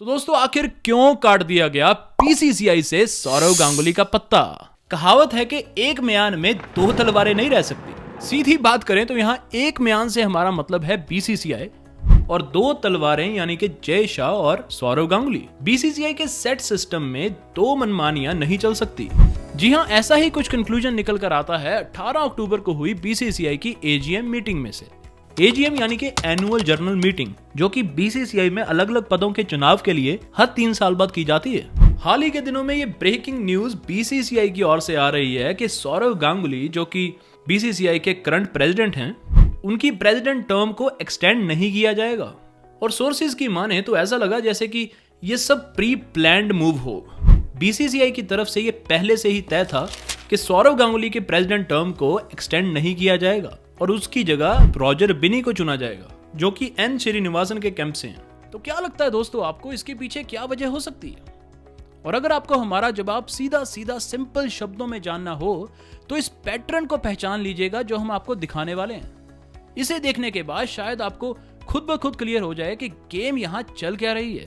तो दोस्तों आखिर क्यों काट दिया गया बीसीसीआई से सौरव गांगुली का पत्ता? कहावत है कि एक म्यान में दो तलवारें नहीं रह सकती। सीधी बात करें तो यहाँ एक म्यान से हमारा मतलब है बीसीसीआई और दो तलवारें यानी कि जय शाह और सौरव गांगुली। बीसीसीआई के सेट सिस्टम में दो मनमानियां नहीं चल सकती। जी हाँ, ऐसा ही कुछ कंक्लूजन निकल कर आता है 18 अक्टूबर को हुई बीसीसीआई की एजीएम मीटिंग में से। एजीएम यानी कि एनुअल जर्नल मीटिंग, जो कि बीसीसीआई में अलग अलग पदों के चुनाव के लिए हर 3 साल बाद की जाती है। हाल ही के दिनों में ये ब्रेकिंग न्यूज बीसीसीआई की ओर से आ रही है कि सौरव गांगुली, जो कि बीसीसीआई के करंट प्रेसिडेंट हैं, उनकी प्रेसिडेंट टर्म को एक्सटेंड नहीं किया जाएगा। और सोर्सेज की माने तो ऐसा लगा जैसे कि ये सब प्री प्लान्ड मूव हो। बीसीसीआई की तरफ से ये पहले से ही तय था कि सौरव गांगुली के प्रेसिडेंट टर्म को एक्सटेंड नहीं किया जाएगा और उसकी जगह रॉजर बिनी को चुना जाएगा, जो कि एन श्रीनिवासन के कैंप से हैं। तो क्या लगता है दोस्तों आपको, इसके पीछे क्या वजह हो सकती है? और अगर आपको हमारा जवाब सीधा सीधा सिंपल शब्दों में जानना हो तो इस पैटर्न को पहचान लीजिएगा जो हम आपको दिखाने वाले हैं। इसे देखने के बाद शायद आपको खुद ब खुद क्लियर हो जाए कि गेम यहाँ चल क्या रही है।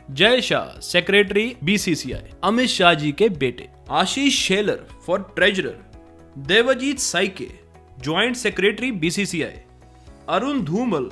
जय शाह सेक्रेटरी बीसीसीआई, अमित शाह जी के बेटे, Ashish Shelar for treasurer, Devajit Saikia joint secretary BCCI, Arun Dhumal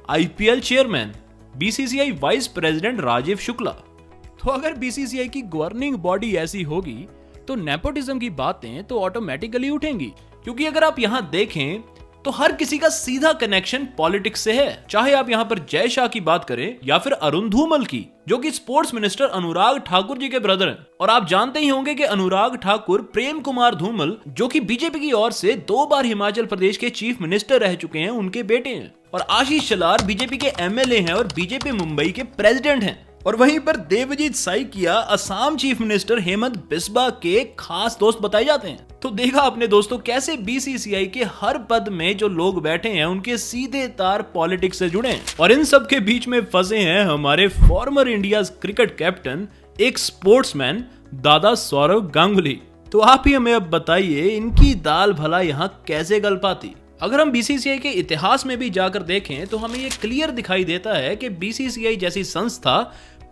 IPL chairman, BCCI vice president Rajeev Shukla. तो अगर बीसीसीआई की गवर्निंग बॉडी ऐसी होगी तो नेपोटिज्म की बातें तो ऑटोमेटिकली उठेंगी, क्योंकि अगर आप यहां देखें तो हर किसी का सीधा कनेक्शन पॉलिटिक्स से है। चाहे आप यहां पर जय शाह की बात करें या फिर अरुण धूमल की, जो कि स्पोर्ट्स मिनिस्टर अनुराग ठाकुर जी के ब्रदर हैं। और आप जानते ही होंगे कि अनुराग ठाकुर प्रेम कुमार धूमल, जो कि बीजेपी की ओर से 2 बार हिमाचल प्रदेश के चीफ मिनिस्टर रह चुके हैं, उनके बेटे हैं। और आशीष शेलार बीजेपी के एमएलए हैं और बीजेपी मुंबई के प्रेसिडेंट हैं। और वहीं पर देवजीत साइकिया असम चीफ मिनिस्टर हेमंत बिस्वा के खास दोस्त बताए जाते हैं। तो देखा आपने दोस्तों कैसे बीसीसीआई के हर पद में जो लोग बैठे हैं उनके सीधे तार पॉलिटिक्स से जुड़े हैं। और इन सब के बीच में फंसे हैं हमारे फॉर्मर इंडिया क्रिकेट कैप्टन, एक स्पोर्ट्समैन दादा सौरव गांगुली। तो आप ही हमें अब बताइए, इनकी दाल भला यहाँ कैसे गल पाती? अगर हम बीसीसीआई के इतिहास में भी जाकर देखें तो हमें ये क्लियर दिखाई देता है कि बीसीसीआई जैसी संस्था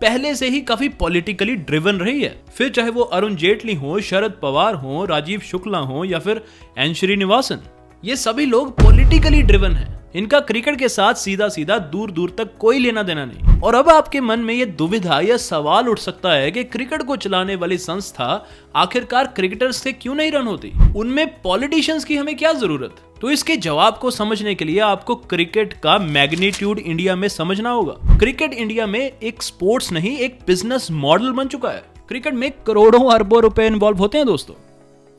पहले से ही काफी पॉलिटिकली ड्रिवन रही है। फिर चाहे वो अरुण जेटली हो, शरद पवार हो, राजीव शुक्ला हो या फिर एन श्रीनिवासन, ये सभी लोग पॉलिटिकली ड्रिवन हैं। इनका क्रिकेट के साथ सीधा सीधा दूर दूर तक कोई लेना देना नहीं। और अब आपके मन में ये दुविधा या सवाल उठ सकता है कि क्रिकेट को चलाने वाली संस्था आखिरकार क्रिकेटर्स से क्यों नहीं रन होती? उनमें पॉलिटिशियंस की हमें क्या जरूरत? तो इसके जवाब को समझने के लिए आपको क्रिकेट का मैग्नीट्यूड इंडिया में समझना होगा। क्रिकेट इंडिया में एक स्पोर्ट्स नहीं, एक बिजनेस मॉडल बन चुका है। क्रिकेट में करोड़ों अरबों रुपए इन्वॉल्व होते हैं दोस्तों।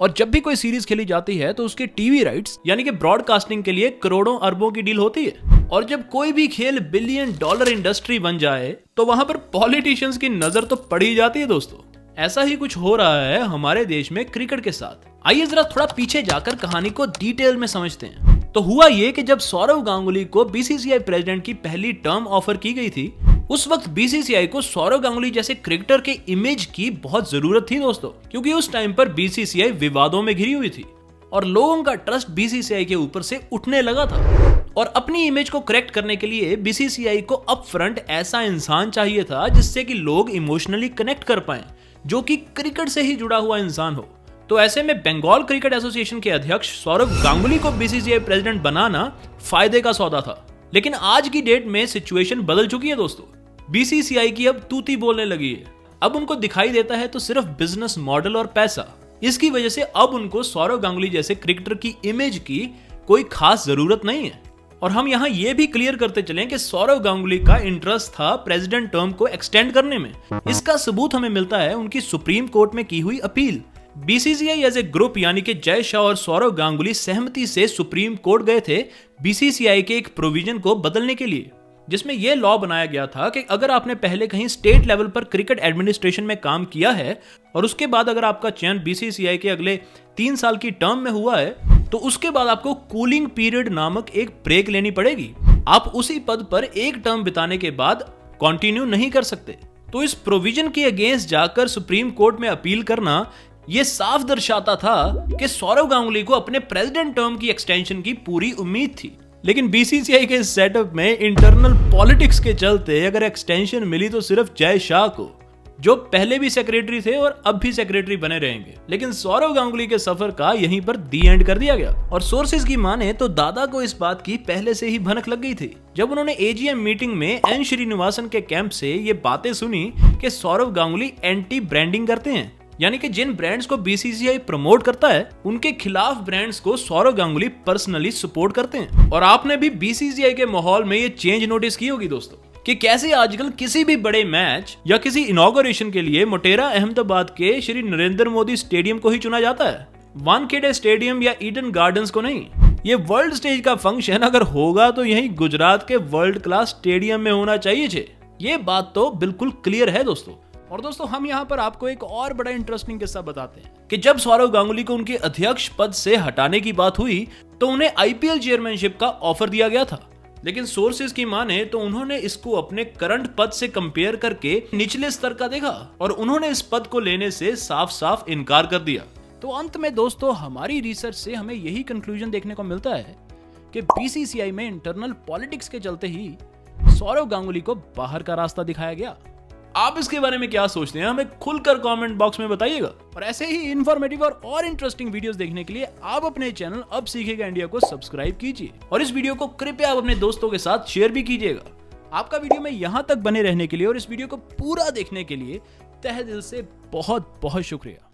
और जब भी कोई सीरीज खेली जाती है तो उसके टीवी राइट्स यानी कि ब्रॉडकास्टिंग के लिए करोड़ों अरबों की डील होती है। और जब कोई भी खेल $बिलियन इंडस्ट्री बन जाए तो वहां पर पॉलिटिशियंस की नजर तो पड़ ही जाती है दोस्तों। ऐसा ही कुछ हो रहा है हमारे देश में क्रिकेट के साथ। आइए जरा थोड़ा पीछे जाकर कहानी को डिटेल में समझते हैं। तो हुआ ये कि जब सौरव गांगुली को बीसीसीआई प्रेसिडेंट की पहली टर्म ऑफर की गई थी, उस वक्त बीसीसीआई को सौरव गांगुली जैसे क्रिकेटर के इमेज की बहुत जरूरत थी दोस्तों, क्योंकि उस टाइम पर बीसीसीआई विवादों में घिरी हुई थी और लोगों का ट्रस्ट बीसीसीआई के ऊपर से उठने लगा था। और अपनी इमेज को करेक्ट करने के लिए बीसीसीआई को अप फ्रंट ऐसा इंसान चाहिए था जिससे कि लोग इमोशनली कनेक्ट कर पाएं, जो कि क्रिकेट से ही जुड़ा हुआ इंसान हो। तो ऐसे में बंगाल क्रिकेट एसोसिएशन के अध्यक्ष सौरव गांगुली को बीसीसीआई प्रेसिडेंट बनाना फायदे का सौदा था। लेकिन आज की डेट में सिचुएशन बदल चुकी है दोस्तों। बीसीसीआई की अब तूती बोलने लगी है। अब उनको दिखाई देता है तो सिर्फ बिजनेस मॉडल और पैसा। इसकी वजह से अब उनको सौरव गांगुली जैसे क्रिकेटर की इमेज की कोई खास जरूरत नहीं है। और हम यहाँ ये भी क्लियर करते चलें कि सौरव गांगुली का इंटरेस्ट था प्रेसिडेंट टर्म को एक्सटेंड करने में। इसका सबूत हमें मिलता है उनकी सुप्रीम कोर्ट में की हुई appeal. BCCI as a group यानी कि जय शाह और सौरव गांगुली सहमति से सुप्रीम कोर्ट गए थे बीसीसीआई के एक प्रोविजन को बदलने के लिए, जिसमें यह लॉ बनाया गया था कि अगर आपने पहले कहीं स्टेट लेवल पर क्रिकेट एडमिनिस्ट्रेशन में काम किया है और उसके बाद अगर आपका चयन बीसीसीआई के अगले 3 साल की टर्म में हुआ है तो उसके बाद आपको कूलिंग पीरियड नामक एक ब्रेक लेनी पड़ेगी। आप उसी पद पर एक टर्म बिताने के बाद कंटिन्यू नहीं कर सकते। तो इस प्रोविजन के अगेंस्ट जाकर सुप्रीम कोर्ट में अपील करना यह साफ दर्शाता था कि सौरव गांगुली को अपने प्रेसिडेंट टर्म की एक्सटेंशन की पूरी उम्मीद थी। लेकिन बीसीसीआई के सेटअप में इंटरनल पॉलिटिक्स के चलते अगर एक्सटेंशन मिली तो सिर्फ जय शाह को, जो पहले भी सेक्रेटरी थे और अब भी सेक्रेटरी बने रहेंगे। लेकिन सौरव गांगुली के सफर का यहीं पर दी एंड कर दिया गया। और सोर्सेज की माने तो दादा को इस बात की पहले से ही भनक लग गई थी, जब उन्होंने एजीएम मीटिंग में एन श्रीनिवासन के कैंप से ये बातें सुनी कि सौरव गांगुली एंटी ब्रांडिंग करते हैं, यानी कि जिन ब्रांड्स को बीसीसीआई प्रमोट करता है उनके खिलाफ ब्रांड्स को सौरव गांगुली पर्सनली सपोर्ट करते हैं। और आपने भी बीसीसीआई के माहौल में ये चेंज नोटिस की होगी दोस्तों, कि कैसे आजकल किसी भी बड़े मैच या किसी इनॉग्रेशन के लिए मोटेरा अहमदाबाद के श्री नरेंद्र मोदी स्टेडियम को ही चुना जाता है, वानखेड़े स्टेडियम या ईडन गार्डन्स को नहीं। ये वर्ल्ड स्टेज का फंक्शन अगर होगा तो यही गुजरात के वर्ल्ड क्लास स्टेडियम में होना चाहिए। ये बात तो बिल्कुल क्लियर है दोस्तों। और दोस्तों हम यहाँ पर आपको एक और बड़ा इंटरेस्टिंग किस्सा बताते हैं कि जब सौरव गांगुली को उनके अध्यक्ष पद से हटाने की बात हुई तो उन्हें आईपीएल चेयरमैनशिप का ऑफर दिया गया था। लेकिन सोर्सेज की माने तो उन्होंने इसको अपने करंट पद से कंपेयर करके निचले स्तर का देखा और उन्होंने इस पद को लेने से साफ साफ इनकार कर दिया। तो अंत में दोस्तों हमारी रिसर्च से हमें यही कंक्लूजन देखने को मिलता है कि बीसीसीआई में इंटरनल पॉलिटिक्स के चलते ही सौरव गांगुली को बाहर का रास्ता दिखाया गया। आप इसके बारे में क्या सोचते हैं हमें खुलकर कमेंट बॉक्स में बताइएगा। और ऐसे ही इन्फॉर्मेटिव और इंटरेस्टिंग वीडियोस देखने के लिए आप अपने चैनल अब सीखेगा इंडिया को सब्सक्राइब कीजिए और इस वीडियो को कृपया आप अपने दोस्तों के साथ शेयर भी कीजिएगा। आपका वीडियो में यहाँ तक बने रहने के लिए और इस वीडियो को पूरा देखने के लिए तहे दिल से बहुत बहुत शुक्रिया।